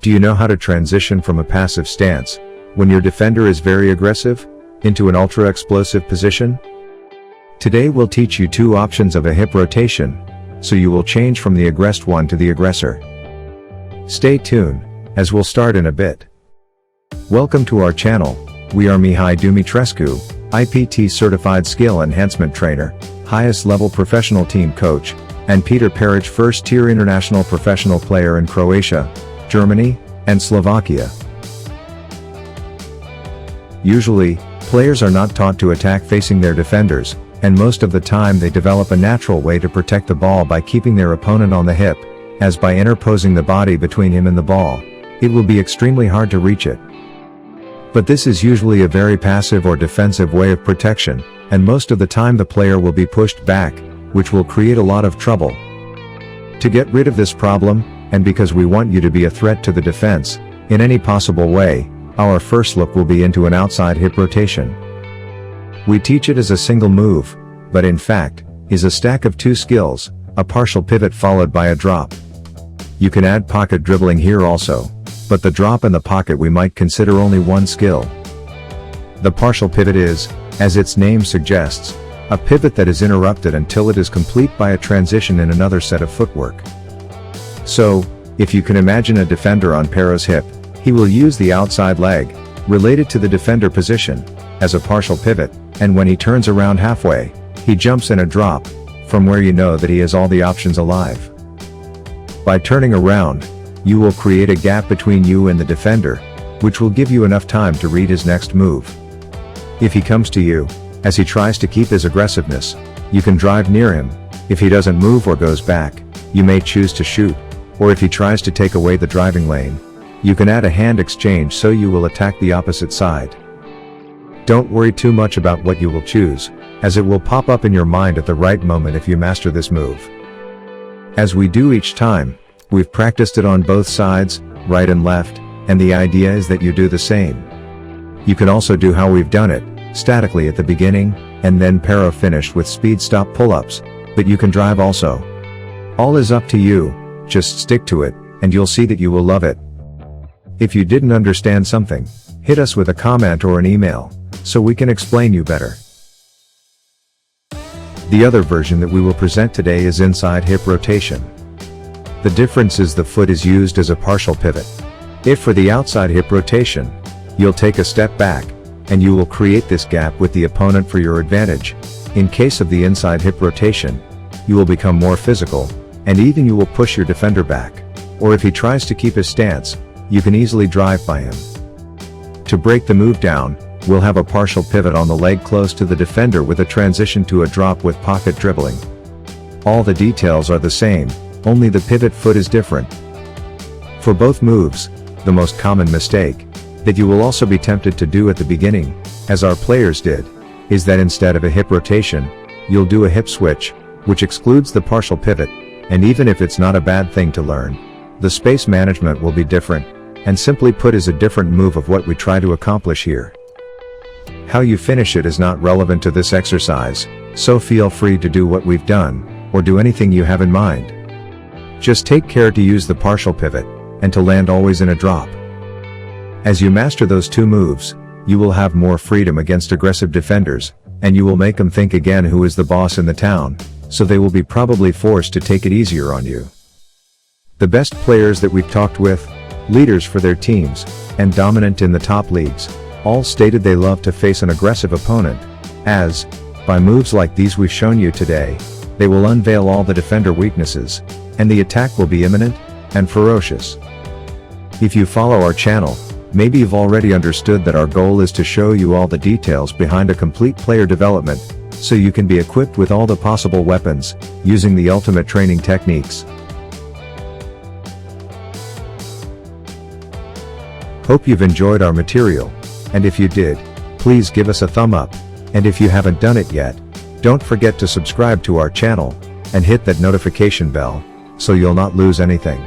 Do you know how to transition from a passive stance, when your defender is very aggressive, into an ultra-explosive position? Today we'll teach you two options of a hip rotation, so you will change from the aggressed one to the aggressor. Stay tuned, as we'll start in a bit. Welcome to our channel. We are Mihai Dumitrescu, IPT Certified Skill Enhancement Trainer, highest level professional team coach, and Peter Peric, first-tier international professional player in Croatia, Germany, and Slovakia. Usually, players are not taught to attack facing their defenders, and most of the time they develop a natural way to protect the ball by keeping their opponent on the hip, as by interposing the body between him and the ball, it will be extremely hard to reach it. But this is usually a very passive or defensive way of protection, and most of the time the player will be pushed back, which will create a lot of trouble. To get rid of this problem, and because we want you to be a threat to the defense, in any possible way, our first look will be into an outside hip rotation. We teach it as a single move, but in fact, is a stack of two skills, a partial pivot followed by a drop. You can add pocket dribbling here also, but the drop and the pocket we might consider only one skill. The partial pivot is, as its name suggests, a pivot that is interrupted until it is complete by a transition in another set of footwork. So, if you can imagine a defender on Pero's hip, he will use the outside leg, related to the defender position, as a partial pivot, and when he turns around halfway, he jumps in a drop, from where you know that he has all the options alive. By turning around, you will create a gap between you and the defender, which will give you enough time to read his next move. If he comes to you, as he tries to keep his aggressiveness, you can drive near him. If he doesn't move or goes back, you may choose to shoot, or if he tries to take away the driving lane, you can add a hand exchange so you will attack the opposite side. Don't worry too much about what you will choose, as it will pop up in your mind at the right moment if you master this move. As we do each time, we've practiced it on both sides, right and left, and the idea is that you do the same. You can also do how we've done it, statically at the beginning, and then Pero finished with speed stop pull-ups, but you can drive also. All is up to you, just stick to it, and you'll see that you will love it. If you didn't understand something, hit us with a comment or an email, so we can explain you better. The other version that we will present today is inside hip rotation. The difference is the foot is used as a partial pivot. If for the outside hip rotation, you'll take a step back, and you will create this gap with the opponent for your advantage. In case of the inside hip rotation, you will become more physical, and even you will push your defender back. Or if he tries to keep his stance, you can easily drive by him. To break the move down, we'll have a partial pivot on the leg close to the defender with a transition to a drop with pocket dribbling. All the details are the same, only the pivot foot is different. For both moves, the most common mistake, that you will also be tempted to do at the beginning, as our players did, is that instead of a hip rotation, you'll do a hip switch, which excludes the partial pivot, and even if it's not a bad thing to learn, the space management will be different, and simply put is a different move of what we try to accomplish here. How you finish it is not relevant to this exercise, so feel free to do what we've done, or do anything you have in mind. Just take care to use the partial pivot, and to land always in a drop. As you master those two moves, you will have more freedom against aggressive defenders, and you will make them think again who is the boss in the town, so they will be probably forced to take it easier on you. The best players that we've talked with, leaders for their teams, and dominant in the top leagues, all stated they love to face an aggressive opponent, as, by moves like these we've shown you today, they will unveil all the defender weaknesses, and the attack will be imminent, and ferocious. If you follow our channel, maybe you've already understood that our goal is to show you all the details behind a complete player development, so you can be equipped with all the possible weapons, using the ultimate training techniques. Hope you've enjoyed our material, and if you did, please give us a thumb up, and if you haven't done it yet, don't forget to subscribe to our channel, and hit that notification bell, so you'll not lose anything.